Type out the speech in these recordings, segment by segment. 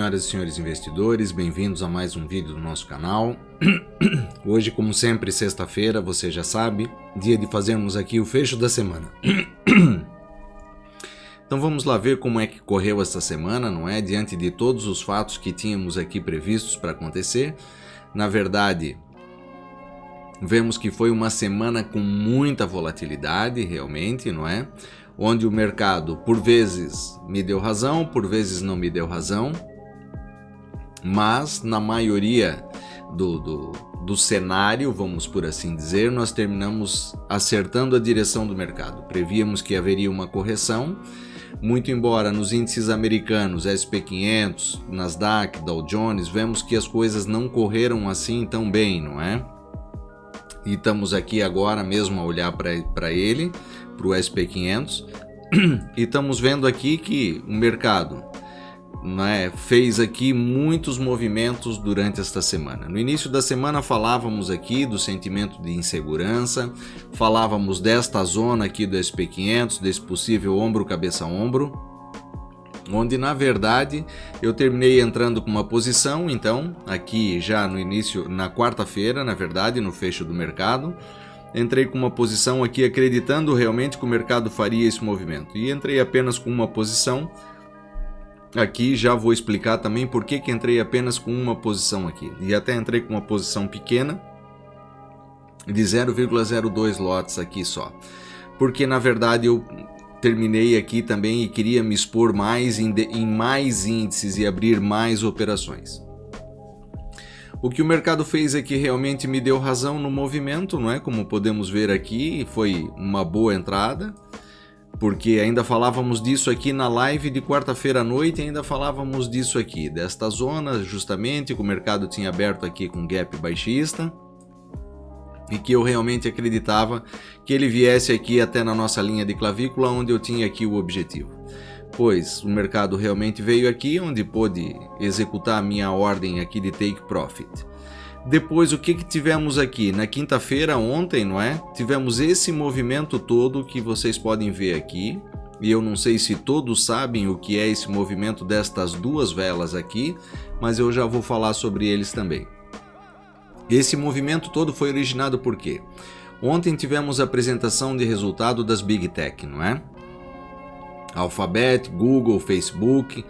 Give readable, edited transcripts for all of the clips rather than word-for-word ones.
senhoras e senhores investidores, bem-vindos a mais um vídeo do nosso canal. Hoje, como sempre, sexta-feira, você já sabe, dia de fazermos aqui o fecho da semana. Então vamos lá ver como é que correu essa semana, não é? Diante de todos os fatos que tínhamos aqui previstos para acontecer. Na verdade, vemos que foi uma semana com muita volatilidade, realmente, não é? Onde o mercado, por vezes, me deu razão, por vezes não me deu razão, mas na maioria do cenário, vamos por assim dizer, nós terminamos acertando a direção do mercado. Prevíamos que haveria uma correção, muito embora nos índices americanos, S&P 500, Nasdaq, Dow Jones, vemos que as coisas não correram assim tão bem, não é? E estamos aqui agora mesmo a olhar para ele, para o S&P 500, e estamos vendo aqui que o mercado, né, fez aqui muitos movimentos durante esta semana. No início da semana falávamos aqui do sentimento de insegurança, falávamos desta zona aqui do S&P 500, desse possível ombro, cabeça, ombro, onde na verdade eu terminei entrando com uma posição, então, aqui já no início, na quarta-feira, na verdade, no fecho do mercado, entrei com uma posição aqui acreditando realmente que o mercado faria esse movimento, e entrei apenas com uma posição. Aqui já vou explicar também por que entrei apenas com uma posição aqui, e até entrei com uma posição pequena de 0,02 lotes aqui só, porque na verdade eu terminei aqui também e queria me expor mais em mais índices e abrir mais operações. O que o mercado fez é que realmente me deu razão no movimento, não é? Como podemos ver aqui, foi uma boa entrada, porque ainda falávamos disso aqui na live de quarta-feira à noite, ainda falávamos disso aqui, desta zona justamente que o mercado tinha aberto aqui com gap baixista, e que eu realmente acreditava que ele viesse aqui até na nossa linha de clavícula, onde eu tinha aqui o objetivo. Pois o mercado realmente veio aqui, onde pôde executar a minha ordem aqui de take profit. Depois, o que tivemos aqui? Na quinta-feira, ontem, não é? Tivemos esse movimento todo que vocês podem ver aqui, e eu não sei se todos sabem o que é esse movimento destas duas velas aqui, mas eu já vou falar sobre eles também. Esse movimento todo foi originado por quê? Ontem tivemos a apresentação de resultado das Big Tech, não é? Alphabet, Google, Facebook,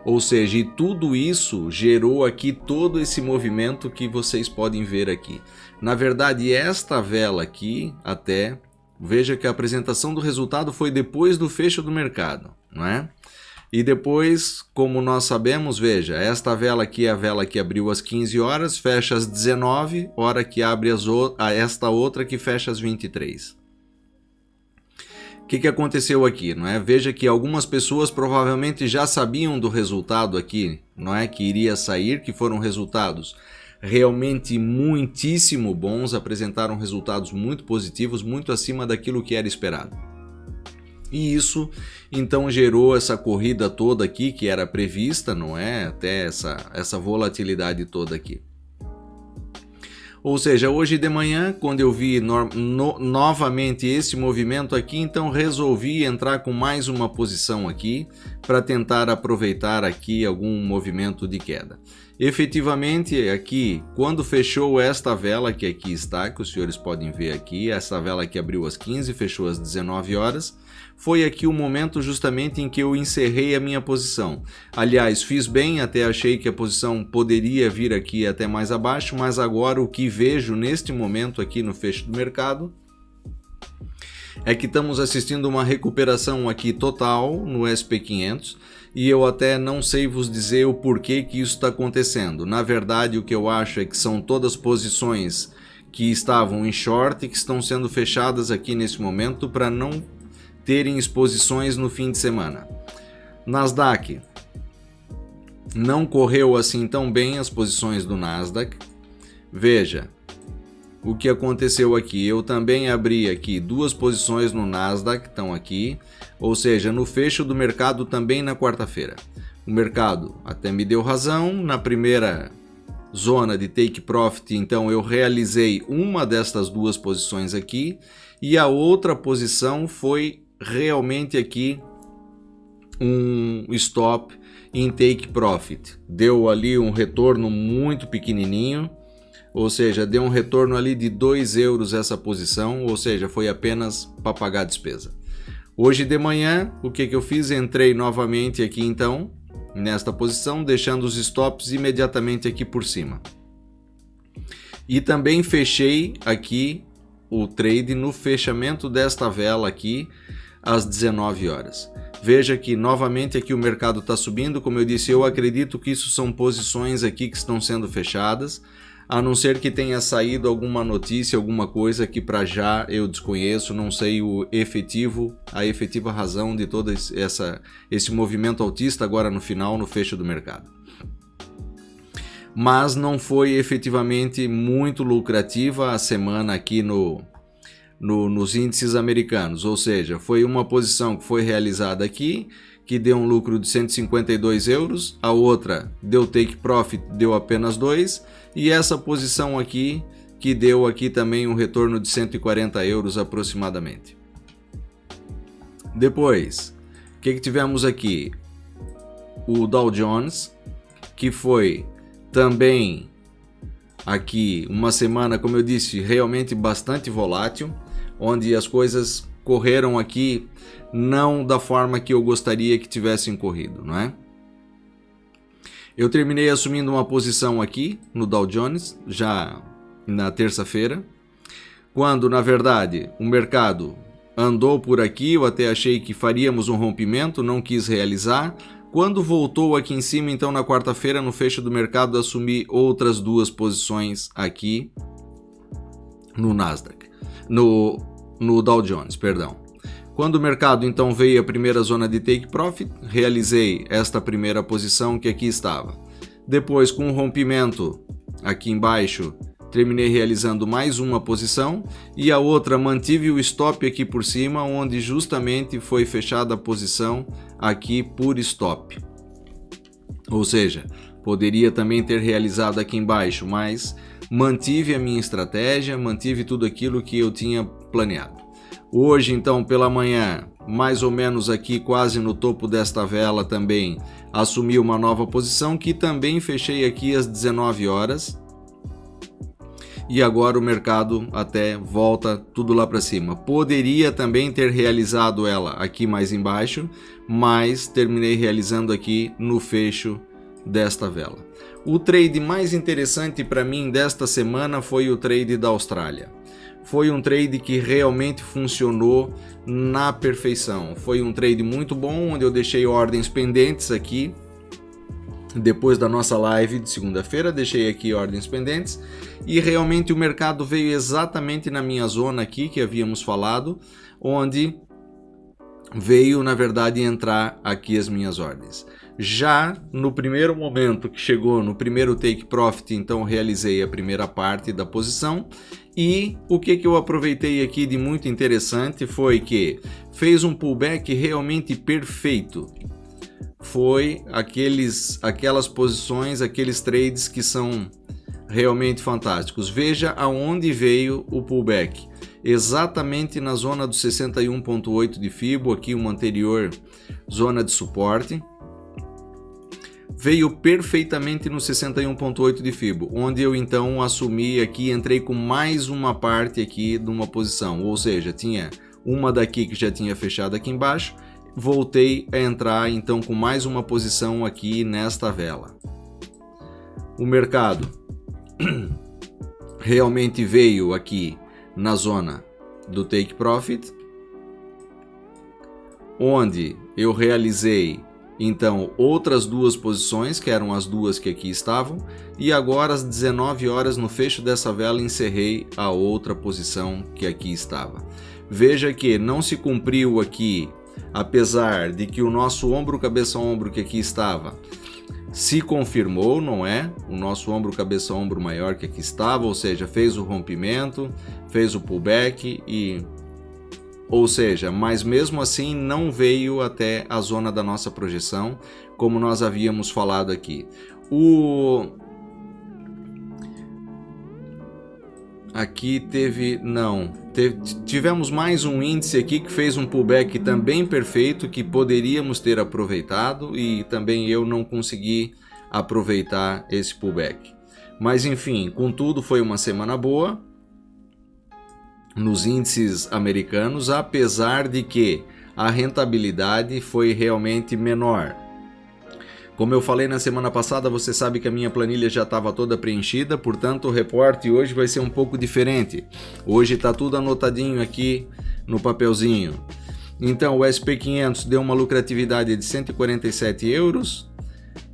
ou seja, e tudo isso gerou aqui todo esse movimento que vocês podem ver aqui. Na verdade, esta vela aqui, até, veja que a apresentação do resultado foi depois do fecho do mercado, não é? E depois, como nós sabemos, veja, esta vela aqui é a vela que abriu às 15 horas, fecha às 19, hora que abre esta outra que fecha às 23. O que aconteceu aqui, não é? Veja que algumas pessoas provavelmente já sabiam do resultado aqui, não é? Que iria sair, que foram resultados realmente muitíssimo bons, apresentaram resultados muito positivos, muito acima daquilo que era esperado. E isso então gerou essa corrida toda aqui que era prevista, não é? Até essa volatilidade toda aqui. Ou seja, hoje de manhã, quando eu vi novamente esse movimento aqui, então resolvi entrar com mais uma posição aqui para tentar aproveitar aqui algum movimento de queda. Efetivamente, aqui, quando fechou esta vela que aqui está, que os senhores podem ver aqui, essa vela que abriu às 15, fechou às 19 horas, foi aqui o momento justamente em que eu encerrei a minha posição. Aliás, fiz bem, até achei que a posição poderia vir aqui até mais abaixo, mas agora o que vejo neste momento aqui no fecho do mercado é que estamos assistindo uma recuperação aqui total no S&P 500, e eu até não sei vos dizer o porquê que isso está acontecendo. Na verdade, o que eu acho é que são todas posições que estavam em short e que estão sendo fechadas aqui nesse momento para não terem exposições no fim de semana. Nasdaq não correu assim tão bem as posições do Nasdaq. Veja o que aconteceu aqui. Eu também abri aqui duas posições no Nasdaq, estão aqui, ou seja, no fecho do mercado também na quarta-feira. O mercado até me deu razão, na primeira zona de take profit, então eu realizei uma destas duas posições aqui, e a outra posição foi realmente aqui um stop em take profit. Deu ali um retorno muito pequenininho, ou seja, deu um retorno ali de 2 euros essa posição, ou seja, foi apenas para pagar a despesa. Hoje de manhã, o que eu fiz? Entrei novamente aqui então, nesta posição, deixando os stops imediatamente aqui por cima. E também fechei aqui o trade no fechamento desta vela aqui às 19 horas. Veja que novamente aqui o mercado está subindo, como eu disse, eu acredito que isso são posições aqui que estão sendo fechadas, a não ser que tenha saído alguma notícia, alguma coisa que para já eu desconheço, não sei a efetiva razão de todo esse movimento altista agora no final, no fecho do mercado. Mas não foi efetivamente muito lucrativa a semana aqui nos índices americanos, ou seja, foi uma posição que foi realizada aqui, que deu um lucro de 152 euros, a outra deu take profit, deu apenas 2, e essa posição aqui, que deu aqui também um retorno de 140 euros aproximadamente. Depois, o que tivemos aqui? O Dow Jones, que foi também aqui uma semana, como eu disse, realmente bastante volátil, onde as coisas correram aqui não da forma que eu gostaria que tivessem corrido, não é? Eu terminei assumindo uma posição aqui no Dow Jones, já na terça-feira, quando na verdade o mercado andou por aqui, eu até achei que faríamos um rompimento, não quis realizar. Quando voltou aqui em cima, então na quarta-feira, no fecho do mercado, assumi outras 2 posições aqui no Nasdaq, no Dow Jones, perdão. Quando o mercado então veio a primeira zona de take profit, realizei esta primeira posição que aqui estava. Depois, com o rompimento aqui embaixo, terminei realizando mais uma posição e a outra mantive o stop aqui por cima, onde justamente foi fechada a posição aqui por stop. Ou seja, poderia também ter realizado aqui embaixo, mas mantive a minha estratégia, mantive tudo aquilo que eu tinha planeado. Hoje, então, pela manhã, mais ou menos aqui quase no topo desta vela também, assumi uma nova posição que também fechei aqui às 19 horas. E agora o mercado até volta tudo lá para cima. Poderia também ter realizado ela aqui mais embaixo, mas terminei realizando aqui no fecho desta vela. O trade mais interessante para mim desta semana foi o trade da Austrália. Foi um trade que realmente funcionou na perfeição. Foi um trade muito bom, onde eu deixei ordens pendentes aqui. Depois da nossa live de segunda-feira, deixei aqui ordens pendentes e realmente o mercado veio exatamente na minha zona aqui que havíamos falado, onde veio na verdade entrar aqui as minhas ordens. Já no primeiro momento que chegou no primeiro take profit, então realizei a primeira parte da posição e o que eu aproveitei aqui de muito interessante foi que fez um pullback realmente perfeito. Foi aquelas posições, aqueles trades que são realmente fantásticos. Veja aonde veio o pullback. Exatamente na zona do 61.8 de Fibo, aqui uma anterior zona de suporte. Veio perfeitamente no 61.8 de Fibo, onde eu então assumi aqui, entrei com mais uma parte aqui de uma posição, ou seja, tinha uma daqui que já tinha fechado aqui embaixo, voltei a entrar então com mais uma posição aqui nesta vela. O mercado realmente veio aqui na zona do take profit, onde eu realizei então outras 2 posições, que eram as 2 que aqui estavam, e agora às 19 horas no fecho dessa vela encerrei a outra posição que aqui estava. Veja que não se cumpriu aqui, apesar de que o nosso ombro cabeça ombro que aqui estava se confirmou, não é? O nosso ombro cabeça ombro maior que aqui estava, ou seja, fez o rompimento, fez o pullback ou seja, mas mesmo assim não veio até a zona da nossa projeção, como nós havíamos falado aqui. Aqui tivemos mais um índice aqui que fez um pullback também perfeito, que poderíamos ter aproveitado e também eu não consegui aproveitar esse pullback. Mas enfim, contudo foi uma semana boa nos índices americanos, apesar de que a rentabilidade foi realmente menor. Como eu falei na semana passada, você sabe que a minha planilha já estava toda preenchida, portanto o reporte hoje vai ser um pouco diferente. Hoje está tudo anotadinho aqui no papelzinho. Então o SP500 deu uma lucratividade de 147 euros,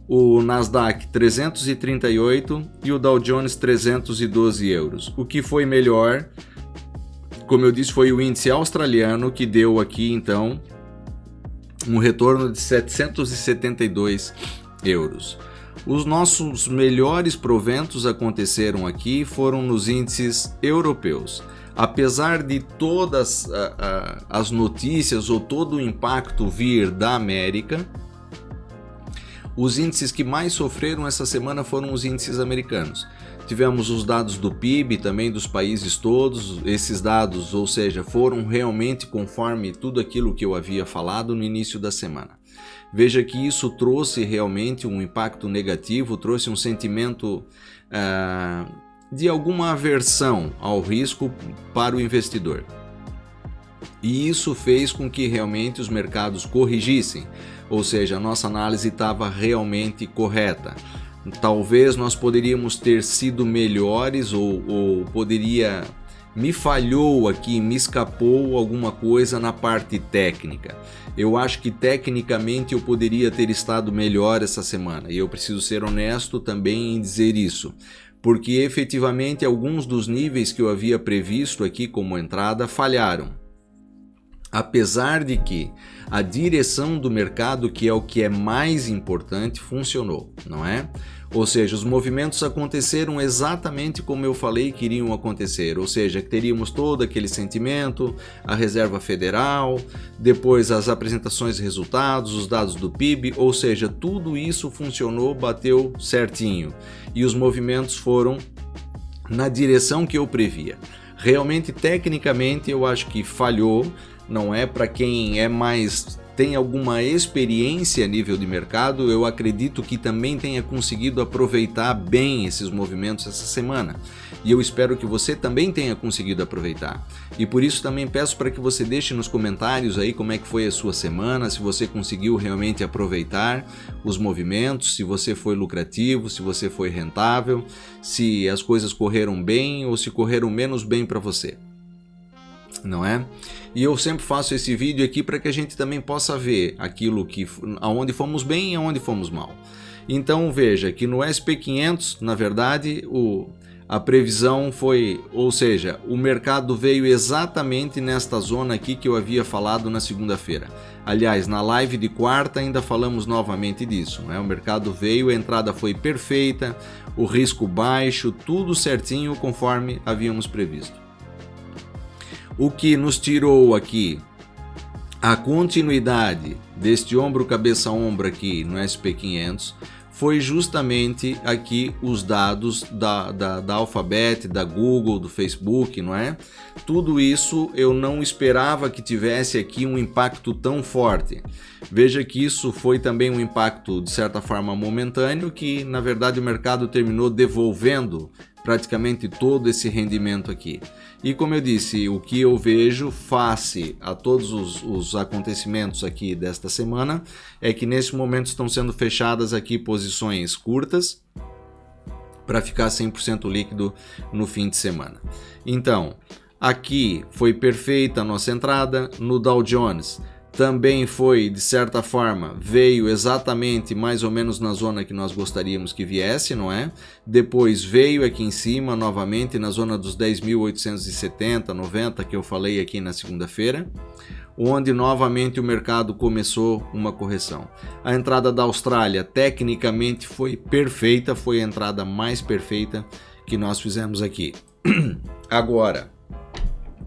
o Nasdaq 338 e o Dow Jones 312 euros. O que foi melhor, como eu disse, foi o índice australiano, que deu aqui então um retorno de 772 euros. Os nossos melhores proventos aconteceram aqui, foram nos índices europeus. Apesar de todas as notícias ou todo o impacto vir da América, os índices que mais sofreram essa semana foram os índices americanos. Tivemos os dados do PIB também dos países todos, esses dados, ou seja, foram realmente conforme tudo aquilo que eu havia falado no início da semana. Veja que isso trouxe realmente um impacto negativo, trouxe um sentimento de alguma aversão ao risco para o investidor. E isso fez com que realmente os mercados corrigissem, ou seja, a nossa análise estava realmente correta. Talvez nós poderíamos ter sido melhores ou me falhou aqui, me escapou alguma coisa na parte técnica. Eu acho que tecnicamente eu poderia ter estado melhor essa semana e eu preciso ser honesto também em dizer isso, porque efetivamente alguns dos níveis que eu havia previsto aqui como entrada falharam. Apesar de que a direção do mercado, que é o que é mais importante, funcionou, não é? Ou seja, os movimentos aconteceram exatamente como eu falei que iriam acontecer, ou seja, que teríamos todo aquele sentimento, a Reserva Federal, depois as apresentações de resultados, os dados do PIB, ou seja, tudo isso funcionou, bateu certinho e os movimentos foram na direção que eu previa. Realmente, tecnicamente, eu acho que falhou. Não é para quem tem alguma experiência a nível de mercado, eu acredito que também tenha conseguido aproveitar bem esses movimentos essa semana. E eu espero que você também tenha conseguido aproveitar. E por isso também peço para que você deixe nos comentários aí como é que foi a sua semana, se você conseguiu realmente aproveitar os movimentos, se você foi lucrativo, se você foi rentável, se as coisas correram bem ou se correram menos bem para você. Não é? E eu sempre faço esse vídeo aqui para que a gente também possa ver aquilo aonde fomos bem e aonde fomos mal. Então veja que no SP500, na verdade, a previsão foi, ou seja, o mercado veio exatamente nesta zona aqui que eu havia falado na segunda-feira. Aliás, na live de quarta ainda falamos novamente disso, né? O mercado veio, a entrada foi perfeita, o risco baixo, tudo certinho conforme havíamos previsto. O que nos tirou aqui a continuidade deste ombro-cabeça-ombro aqui no SP500 foi justamente aqui os dados da Alphabet, da Google, do Facebook, não é? Tudo isso eu não esperava que tivesse aqui um impacto tão forte. Veja que isso foi também um impacto de certa forma momentâneo, que na verdade o mercado terminou devolvendo praticamente todo esse rendimento aqui. E como eu disse, o que eu vejo face a todos os acontecimentos aqui desta semana é que nesse momento estão sendo fechadas aqui posições curtas para ficar 100% líquido no fim de semana. Então, aqui foi perfeita a nossa entrada, no Dow Jones também foi, de certa forma, veio exatamente mais ou menos na zona que nós gostaríamos que viesse, não é? Depois veio aqui em cima, novamente, na zona dos 10.870, 90, que eu falei aqui na segunda-feira, onde novamente o mercado começou uma correção. A entrada da Austrália, tecnicamente, foi perfeita, foi a entrada mais perfeita que nós fizemos aqui. Agora,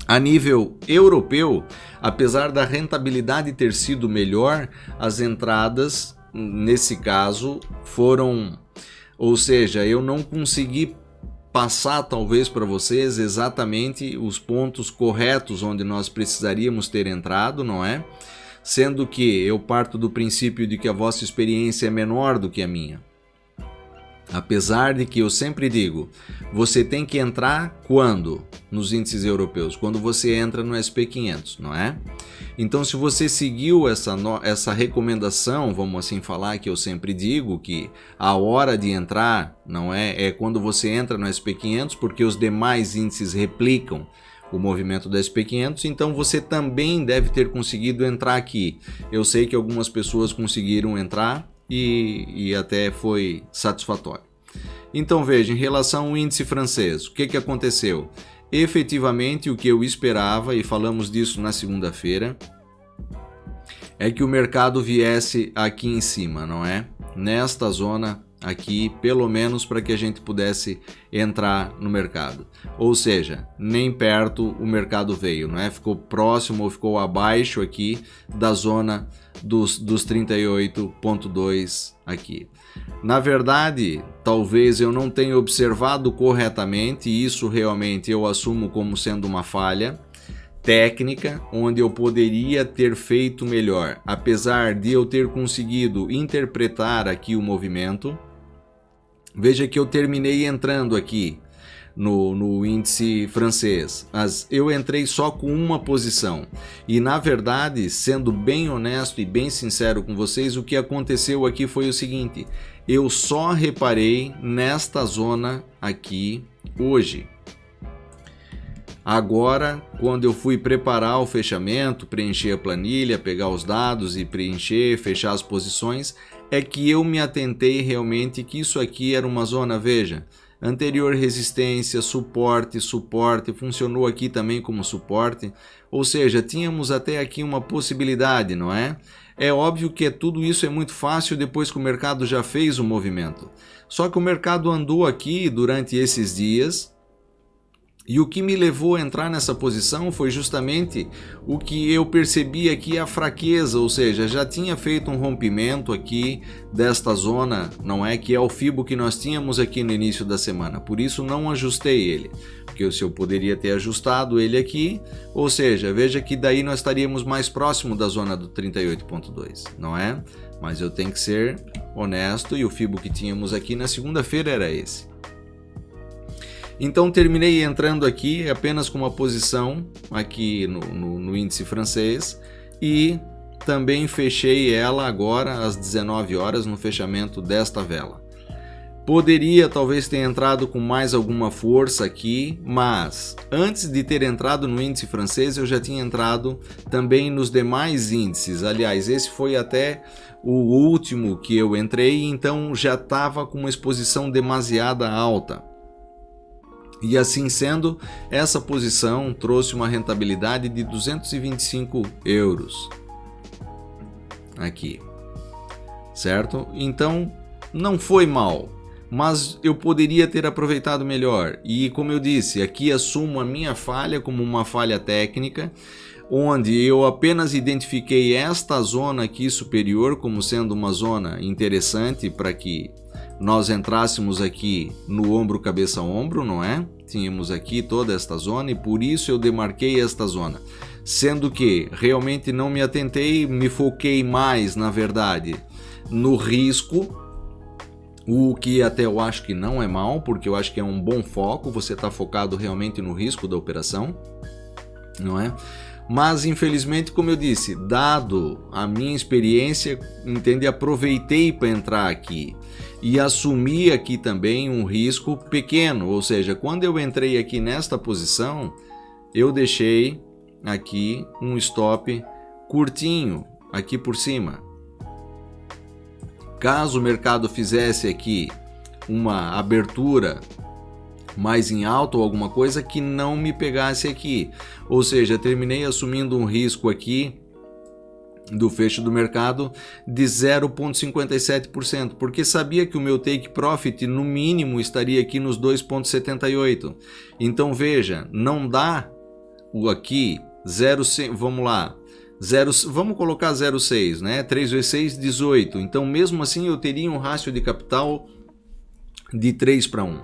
a nível europeu, apesar da rentabilidade ter sido melhor, as entradas, nesse caso, foram... Ou seja, eu não consegui passar talvez para vocês exatamente os pontos corretos onde nós precisaríamos ter entrado, não é? Sendo que eu parto do princípio de que a vossa experiência é menor do que a minha. Apesar de que eu sempre digo, você tem que entrar quando? Nos índices europeus, quando você entra no SP500, não é? Então, se você seguiu essa recomendação, vamos assim falar, que eu sempre digo, que a hora de entrar, não é quando você entra no SP500, porque os demais índices replicam o movimento do SP500, então você também deve ter conseguido entrar aqui. Eu sei que algumas pessoas conseguiram entrar, e até foi satisfatório. Então veja, em relação ao índice francês, o que aconteceu? Efetivamente o que eu esperava, e falamos disso na segunda-feira, é que o mercado viesse aqui em cima, não é? Nesta zona aqui, pelo menos para que a gente pudesse entrar no mercado. Ou seja, nem perto o mercado veio, não é? Ficou próximo ou ficou abaixo aqui da zona dos 38,2 aqui. Na verdade, talvez eu não tenha observado corretamente, e isso realmente eu assumo como sendo uma falha técnica, onde eu poderia ter feito melhor. Apesar de eu ter conseguido interpretar aqui o movimento, veja que eu terminei entrando aqui no índice francês. Eu entrei só com uma posição. E na verdade, sendo bem honesto e bem sincero com vocês, o que aconteceu aqui foi o seguinte: eu só reparei nesta zona aqui hoje. Agora, quando eu fui preparar o fechamento, preencher a planilha, pegar os dados e preencher, fechar as posições, é que eu me atentei realmente que isso aqui era uma zona, veja, anterior resistência, suporte, funcionou aqui também como suporte, ou seja, tínhamos até aqui uma possibilidade, não é? É óbvio que tudo isso é muito fácil depois que o mercado já fez o movimento. Só que o mercado andou aqui durante esses dias, e o que me levou a entrar nessa posição foi justamente o que eu percebi aqui, a fraqueza, ou seja, já tinha feito um rompimento aqui desta zona, não é? Que é o FIBO que nós tínhamos aqui no início da semana, por isso não ajustei ele, porque se eu poderia ter ajustado ele aqui, ou seja, veja que daí nós estaríamos mais próximo da zona do 38,2, não é? Mas eu tenho que ser honesto, e o FIBO que tínhamos aqui na segunda-feira era esse. Então terminei entrando aqui apenas com uma posição aqui no índice francês, e também fechei ela agora às 19 horas no fechamento desta vela. Poderia talvez ter entrado com mais alguma força aqui, mas antes de ter entrado no índice francês eu já tinha entrado também nos demais índices. Aliás, esse foi até o último que eu entrei, então já estava com uma exposição demasiada alta. E assim sendo, essa posição trouxe uma rentabilidade de 225 euros aqui, certo? Então não foi mal, mas eu poderia ter aproveitado melhor. E como eu disse, aqui assumo a minha falha como uma falha técnica, onde eu apenas identifiquei esta zona aqui superior como sendo uma zona interessante para que nós entrássemos aqui no ombro, cabeça, ombro, não é? Tínhamos aqui toda esta zona e por isso eu demarquei esta zona. Sendo que realmente não me atentei, me foquei mais, na verdade, no risco, o que até eu acho que não é mal, porque eu acho que é um bom foco, você está focado realmente no risco da operação, não é? Mas infelizmente, como eu disse, dado a minha experiência, entende, aproveitei para entrar aqui e assumi aqui também um risco pequeno, ou seja, quando eu entrei aqui nesta posição, eu deixei aqui um stop curtinho aqui por cima. Caso o mercado fizesse aqui uma abertura mais em alta ou alguma coisa, que não me pegasse aqui, ou seja, terminei assumindo um risco aqui do fecho do mercado de 0,57%, porque sabia que o meu take profit no mínimo estaria aqui nos 2,78. Então veja, não dá o aqui 0,6, vamos lá, vamos colocar 0,6, né? 3 vezes 6, 18. Então mesmo assim eu teria um rácio de capital de 3 para 1.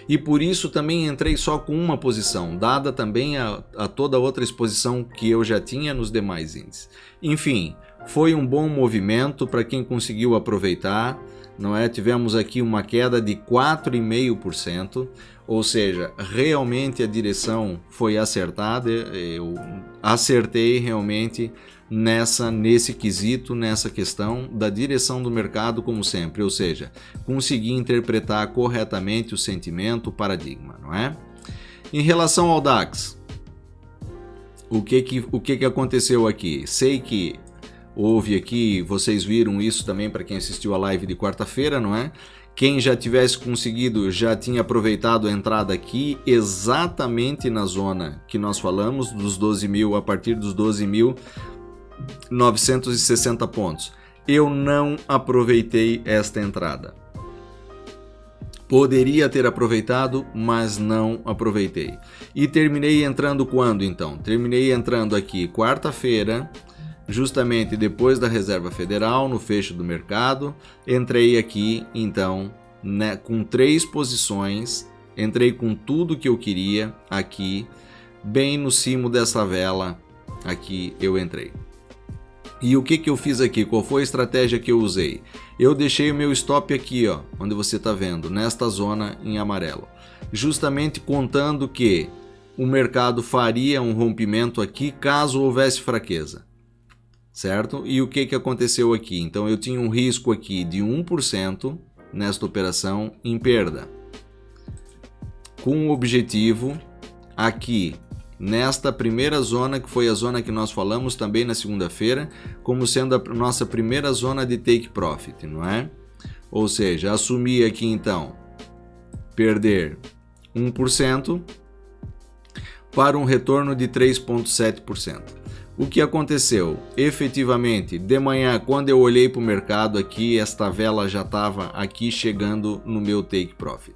E por isso também entrei só com uma posição, dada também a toda outra exposição que eu já tinha nos demais índices. Enfim, foi um bom movimento para quem conseguiu aproveitar, não é? Tivemos aqui uma queda de 4,5%, ou seja, realmente a direção foi acertada, eu acertei realmente nesse quesito, nessa questão da direção do mercado, como sempre, ou seja, consegui interpretar corretamente o sentimento, o paradigma, não é? Em relação ao DAX, o que aconteceu aqui? Sei que houve aqui, vocês viram isso também para quem assistiu a live de quarta-feira, não é? Quem já tivesse conseguido já tinha aproveitado a entrada aqui exatamente na zona que nós falamos, dos 12.000, a partir dos 12.960 pontos. Eu não aproveitei esta entrada. Poderia ter aproveitado, mas não aproveitei. E terminei entrando quando então? Terminei entrando aqui quarta-feira, justamente depois da Reserva Federal, no fecho do mercado. Entrei aqui então, né, com 3 posições, entrei com tudo que eu queria aqui, bem no cimo dessa vela, aqui eu entrei. E o que eu fiz aqui? Qual foi a estratégia que eu usei? Eu deixei o meu stop aqui, ó, onde você está vendo, nesta zona em amarelo, justamente contando que o mercado faria um rompimento aqui caso houvesse fraqueza. Certo? E o que aconteceu aqui? Então eu tinha um risco aqui de 1% nesta operação em perda, com o objetivo aqui nesta primeira zona, que foi a zona que nós falamos também na segunda-feira, como sendo a nossa primeira zona de take profit, não é? Ou seja, assumir aqui então perder 1% para um retorno de 3,7%. O que aconteceu? Efetivamente, de manhã, quando eu olhei para o mercado aqui, esta vela já estava aqui chegando no meu take profit.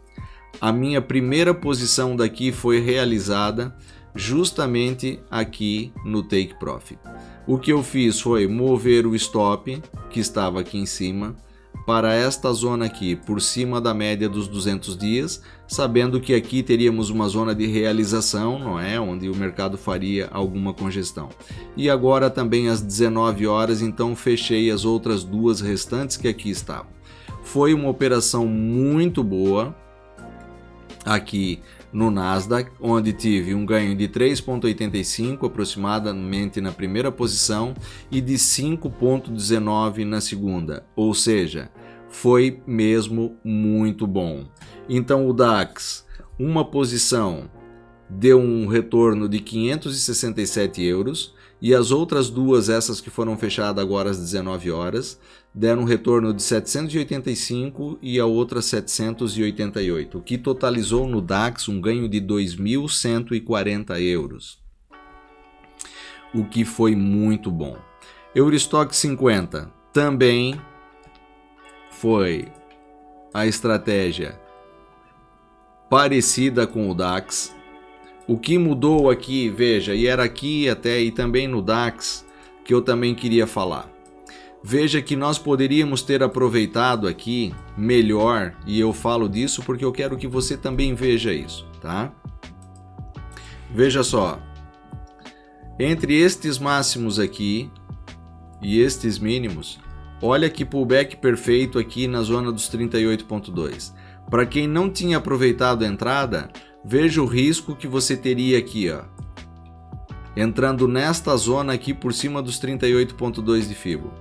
A minha primeira posição daqui foi realizada justamente aqui no take profit. O que eu fiz foi mover o stop, que estava aqui em cima, para esta zona aqui, por cima da média dos 200 dias, sabendo que aqui teríamos uma zona de realização, não é? Onde o mercado faria alguma congestão. E agora também às 19 horas, então fechei as outras 2 restantes que aqui estavam. Foi uma operação muito boa aqui no Nasdaq, onde tive um ganho de 3,85 aproximadamente na primeira posição e de 5,19 na segunda, ou seja, foi mesmo muito bom. Então o DAX, uma posição, deu um retorno de 567 euros e as outras 2, essas que foram fechadas agora às 19 horas, deram um retorno de 785 e a outra 788, o que totalizou no DAX um ganho de 2.140 euros, o que foi muito bom. Eurostock 50 também foi a estratégia parecida com o DAX. O que mudou aqui, veja, e era aqui até e também no DAX que eu também queria falar. Veja que nós poderíamos ter aproveitado aqui melhor, e eu falo disso porque eu quero que você também veja isso, tá? Veja só, entre estes máximos aqui e estes mínimos, olha que pullback perfeito aqui na zona dos 38,2. Para quem não tinha aproveitado a entrada, veja o risco que você teria aqui, ó, entrando nesta zona aqui por cima dos 38,2 de Fibo.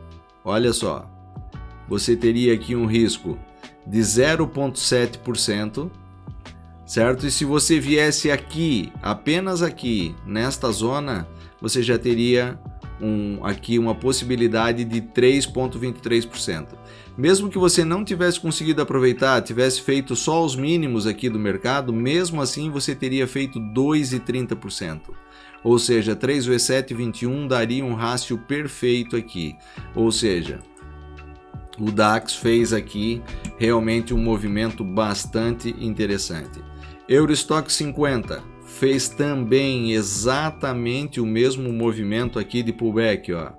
Olha só, você teria aqui um risco de 0,7%, certo? E se você viesse aqui, apenas aqui, nesta zona, você já teria aqui uma possibilidade de 3,23%. Mesmo que você não tivesse conseguido aproveitar, tivesse feito só os mínimos aqui do mercado, mesmo assim você teria feito 2,30%. Ou seja, 3 vezes 7, 21 daria um rácio perfeito aqui. Ou seja, o DAX fez aqui realmente um movimento bastante interessante. Eurostock 50 fez também exatamente o mesmo movimento aqui de pullback, ó.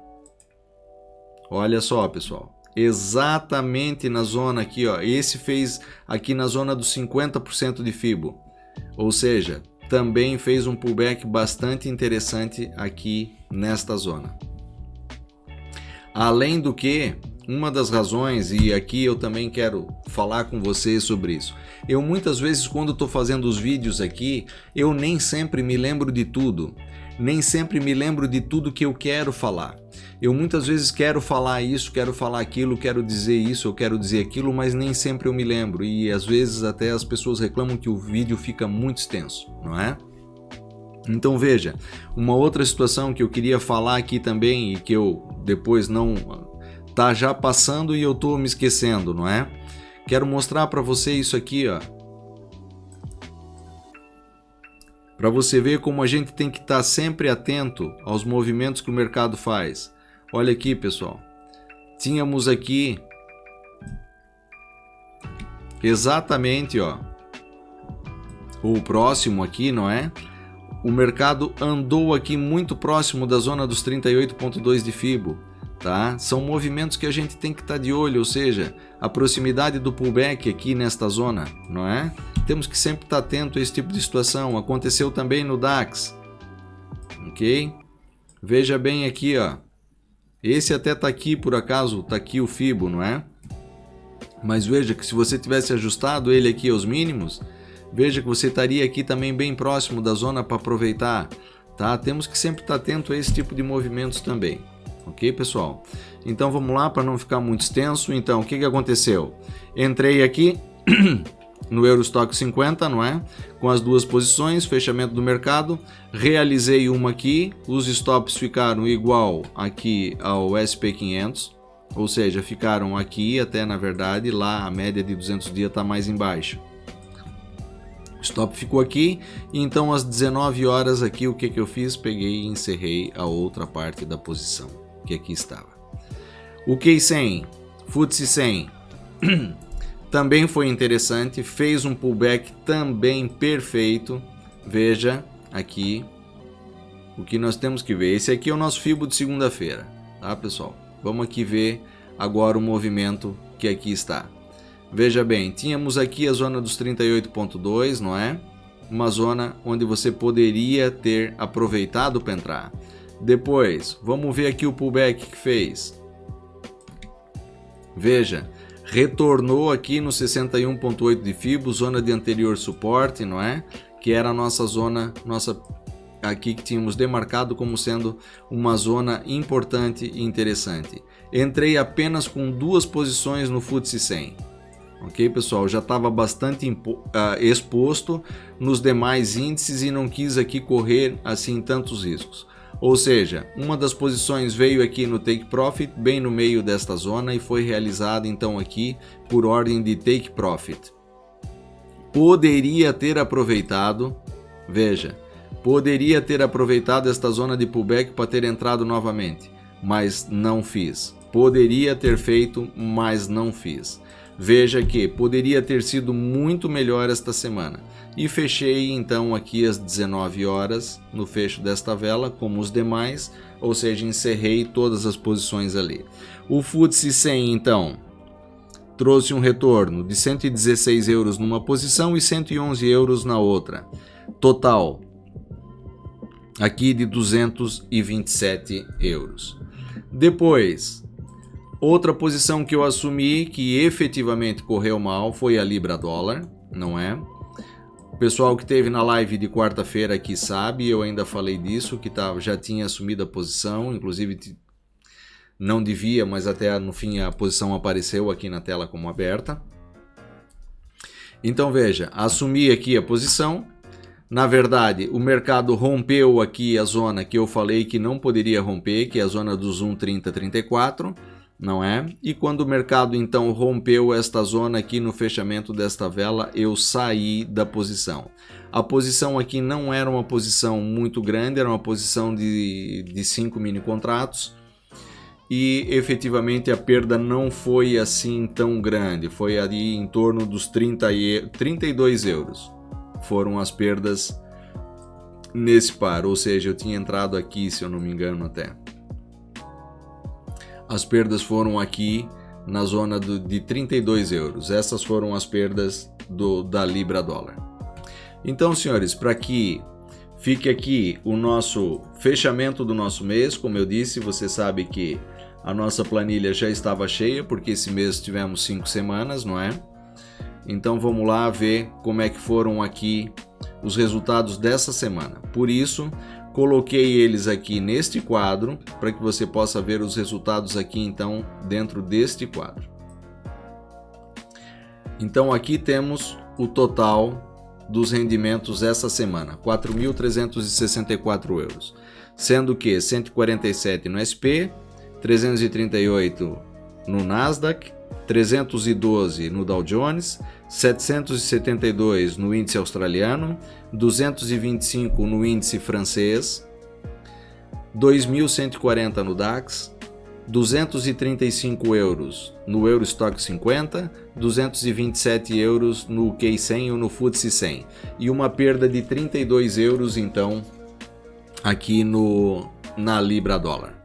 Olha só, pessoal. exatamente na zona aqui, ó. Esse fez aqui na zona dos 50% de FIBO, ou seja, também fez um pullback bastante interessante aqui nesta zona. Além do que, uma das razões, e aqui eu também quero falar com vocês sobre isso, eu muitas vezes quando estou fazendo os vídeos aqui, eu nem sempre me lembro de tudo, nem sempre me lembro de tudo que eu quero falar. Eu muitas vezes quero falar isso, quero falar aquilo, quero dizer isso, eu quero dizer aquilo, mas nem sempre eu me lembro, e às vezes até as pessoas reclamam que o vídeo fica muito extenso, não é? Então veja, uma outra situação que eu queria falar aqui também e que eu depois não tá já passando e eu tô me esquecendo, não é? Quero mostrar para você isso aqui, ó. Para você ver como a gente tem que estar sempre atento aos movimentos que o mercado faz. Olha aqui, pessoal. Tínhamos aqui exatamente, ó, o próximo aqui, não é? O mercado andou aqui muito próximo da zona dos 38,2 de FIBO, tá? São movimentos que a gente tem que estar de olho, ou seja, a proximidade do pullback aqui nesta zona, não é? Temos que sempre estar atento a esse tipo de situação. Aconteceu também no DAX, ok? Veja bem aqui, ó. Esse até tá aqui por acaso, tá aqui o FIBO, não é? Mas veja que se você tivesse ajustado ele aqui aos mínimos, veja que você estaria aqui também bem próximo da zona para aproveitar, tá? Temos que sempre estar atento a esse tipo de movimentos também, ok, pessoal? Então vamos lá para não ficar muito extenso. Então, o que aconteceu? Entrei aqui no Eurostock 50, não é? Com as duas posições, fechamento do mercado, realizei uma aqui, os stops ficaram igual aqui ao SP500, ou seja, ficaram aqui até, na verdade, lá a média de 200 dias está mais embaixo. O stop ficou aqui, e então às 19 horas aqui o que eu fiz? Peguei e encerrei a outra parte da posição, que aqui estava. O K100, FTSE 100, também foi interessante, fez um pullback também perfeito. Veja aqui o que nós temos que ver. Esse aqui é o nosso FIBO de segunda-feira, tá, pessoal? Vamos aqui ver agora o movimento que aqui está. Veja bem, tínhamos aqui a zona dos 38,2, não é? Uma zona onde você poderia ter aproveitado para entrar. Depois, vamos ver aqui o pullback que fez. Veja, retornou aqui no 61,8 de FIBO, zona de anterior suporte, não é? Que era a nossa zona, aqui que tínhamos demarcado como sendo uma zona importante e interessante. Entrei apenas com duas posições no FTSE 100. Ok, pessoal? Já estava bastante exposto nos demais índices e não quis aqui correr assim tantos riscos. Ou seja, uma das posições veio aqui no Take Profit, bem no meio desta zona, e foi realizada então aqui por ordem de Take Profit. Poderia ter aproveitado, veja, poderia ter aproveitado esta zona de pullback para ter entrado novamente, mas não fiz. Poderia ter feito, mas não fiz. Veja que poderia ter sido muito melhor esta semana. E fechei então aqui às 19 horas no fecho desta vela, como os demais, ou seja, encerrei todas as posições ali. O FTSE 100 então trouxe um retorno de 116 euros numa posição e 111 euros na outra. Total aqui de 227 euros. Depois, outra posição que eu assumi que efetivamente correu mal foi a Libra Dólar, não é? O pessoal que teve na live de quarta-feira aqui sabe, eu ainda falei disso, que já tinha assumido a posição, inclusive não devia, mas até no fim a posição apareceu aqui na tela como aberta. Então veja, assumi aqui a posição. Na verdade, o mercado rompeu aqui a zona que eu falei que não poderia romper, que é a zona dos 1,3034, não é? E quando o mercado então rompeu esta zona aqui no fechamento desta vela, eu saí da posição. A posição aqui não era uma posição muito grande, era uma posição de 5 mini contratos. E efetivamente a perda não foi assim tão grande, foi ali em torno dos 32 euros. Foram as perdas nesse par, ou seja, eu tinha entrado aqui, se eu não me engano até. As perdas foram aqui na zona de 32 euros. Essas foram as perdas da Libra dólar. Então, senhores, para que fique aqui o nosso fechamento do nosso mês, como eu disse, você sabe que a nossa planilha já estava cheia, porque esse mês tivemos 5 semanas, não é? Então vamos lá ver como é que foram aqui os resultados dessa semana. Por isso, coloquei eles aqui neste quadro, para que você possa ver os resultados aqui então dentro deste quadro. Então aqui temos o total dos rendimentos essa semana, 4.364 euros, sendo que 147 no SP, 338 no Nasdaq, 312 no Dow Jones, 772 no índice australiano, 225 no índice francês, 2.140 no DAX, 235 euros no Eurostock 50, 227 euros no K100 ou no FTSE 100 e uma perda de 32 euros então aqui na Libra dólar.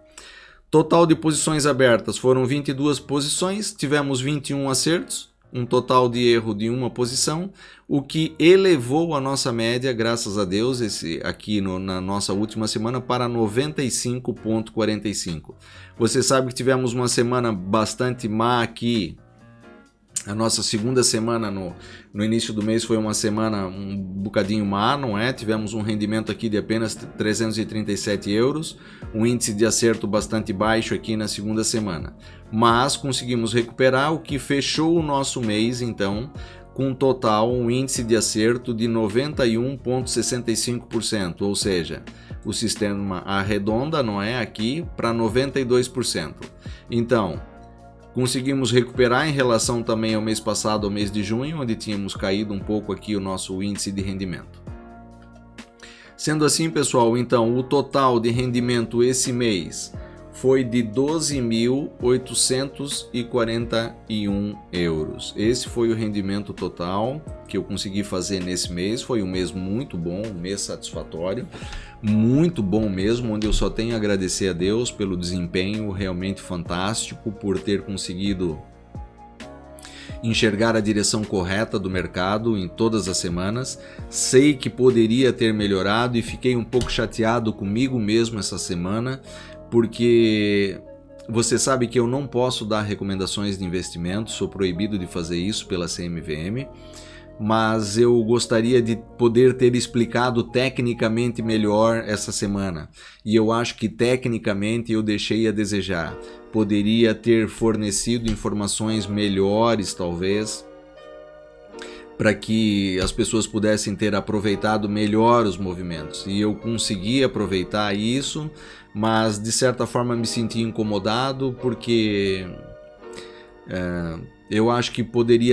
Total de posições abertas foram 22 posições, tivemos 21 acertos, um total de erro de uma posição, o que elevou a nossa média, graças a Deus, na nossa última semana para 95,45. Você sabe que tivemos uma semana bastante má aqui. A nossa segunda semana no início do mês foi uma semana um bocadinho má, não é? Tivemos um rendimento aqui de apenas 337 euros, um índice de acerto bastante baixo aqui na segunda semana. Mas conseguimos recuperar, o que fechou o nosso mês, então, com um índice de acerto de 91,65%, ou seja, o sistema arredonda, não é? Aqui para 92%. Então, conseguimos recuperar em relação também ao mês passado, ao mês de junho, onde tínhamos caído um pouco aqui o nosso índice de rendimento. Sendo assim, pessoal, então o total de rendimento esse mês foi de 12.841 euros. Esse foi o rendimento total que eu consegui fazer nesse mês. Foi um mês muito bom, um mês satisfatório, muito bom mesmo, onde eu só tenho a agradecer a Deus pelo desempenho realmente fantástico, por ter conseguido enxergar a direção correta do mercado em todas as semanas. Sei que poderia ter melhorado e fiquei um pouco chateado comigo mesmo essa semana, porque você sabe que eu não posso dar recomendações de investimento, sou proibido de fazer isso pela CMVM, mas eu gostaria de poder ter explicado tecnicamente melhor essa semana, e eu acho que tecnicamente eu deixei a desejar. Poderia ter fornecido informações melhores, talvez, para que as pessoas pudessem ter aproveitado melhor os movimentos, e eu consegui aproveitar isso, mas de certa forma me senti incomodado, porque eu acho que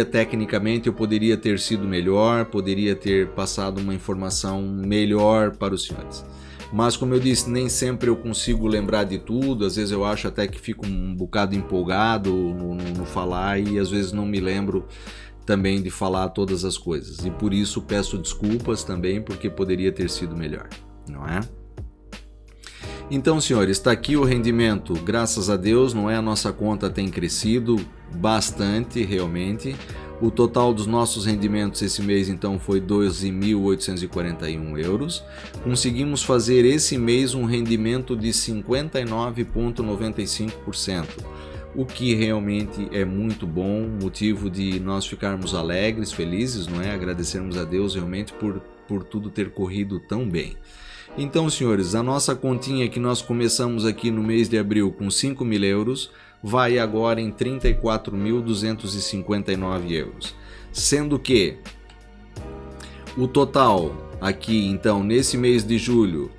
tecnicamente eu poderia ter sido melhor, poderia ter passado uma informação melhor para os senhores. Mas como eu disse, nem sempre eu consigo lembrar de tudo, às vezes eu acho até que fico um bocado empolgado no falar, e às vezes não me lembro também de falar todas as coisas. E por isso peço desculpas também, porque poderia ter sido melhor, não é? Então, senhores, está aqui o rendimento, graças a Deus, não é? A nossa conta tem crescido bastante, realmente. O total dos nossos rendimentos esse mês, então, foi 12.841 euros. Conseguimos fazer esse mês um rendimento de 59,95%, o que realmente é muito bom, motivo de nós ficarmos alegres, felizes, não é? Agradecermos a Deus realmente por tudo ter corrido tão bem. Então, senhores, a nossa continha que nós começamos aqui no mês de abril com 5.000 euros, vai agora em 34.259 euros. Sendo que o total aqui, então, nesse mês de julho,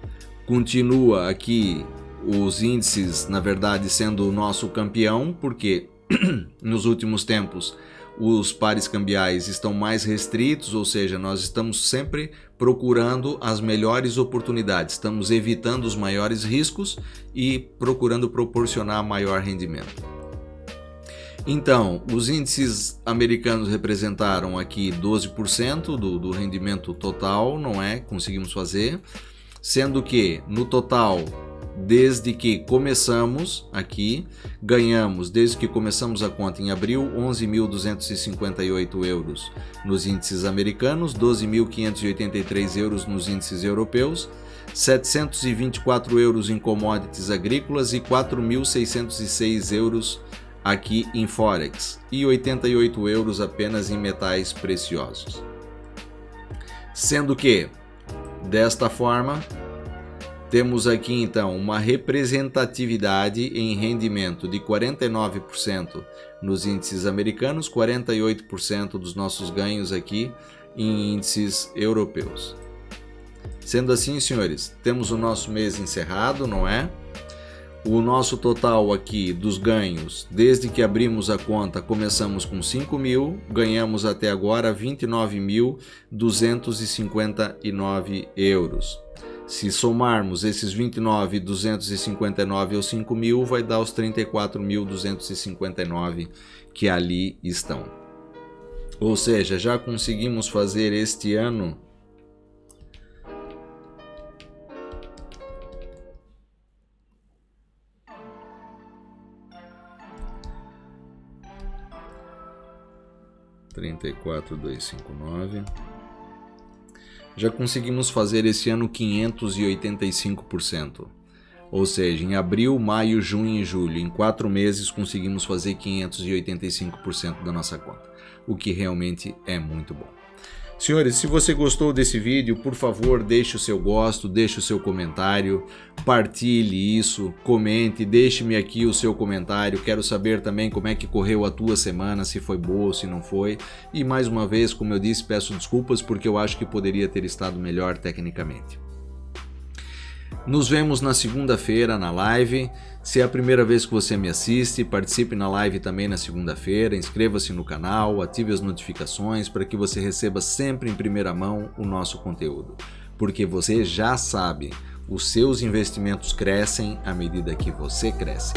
continua aqui os índices, na verdade, sendo o nosso campeão, porque nos últimos tempos os pares cambiais estão mais restritos, ou seja, nós estamos sempre procurando as melhores oportunidades, estamos evitando os maiores riscos e procurando proporcionar maior rendimento. Então, os índices americanos representaram aqui 12% do rendimento total, não é? Conseguimos fazer, sendo que no total desde que começamos aqui, ganhamos, desde que começamos a conta em abril, 11.258 euros nos índices americanos, 12.583 euros nos índices europeus, 724 euros em commodities agrícolas e 4.606 euros aqui em Forex e 88 euros apenas em metais preciosos. Sendo que, desta forma, temos aqui então uma representatividade em rendimento de 49% nos índices americanos, 48% dos nossos ganhos aqui em índices europeus. Sendo assim, senhores, temos o nosso mês encerrado, não é? O nosso total aqui dos ganhos, desde que abrimos a conta, começamos com 5.000, ganhamos até agora 29.259 euros. Se somarmos esses 29.259 aos 5.000, vai dar os 34.259 que ali estão. Ou seja, já conseguimos fazer este ano já conseguimos fazer esse ano 585%. Ou seja, em abril, maio, junho e julho, em 4 meses conseguimos fazer 585% da nossa conta, o que realmente é muito bom. Senhores, se você gostou desse vídeo, por favor, deixe o seu gosto, deixe o seu comentário, partilhe isso, comente, deixe-me aqui o seu comentário. Quero saber também como é que correu a tua semana, se foi boa ou se não foi. E mais uma vez, como eu disse, peço desculpas porque eu acho que poderia ter estado melhor tecnicamente. Nos vemos na segunda-feira na live. Se é a primeira vez que você me assiste, participe na live também na segunda-feira, inscreva-se no canal, ative as notificações para que você receba sempre em primeira mão o nosso conteúdo. Porque você já sabe, os seus investimentos crescem à medida que você cresce.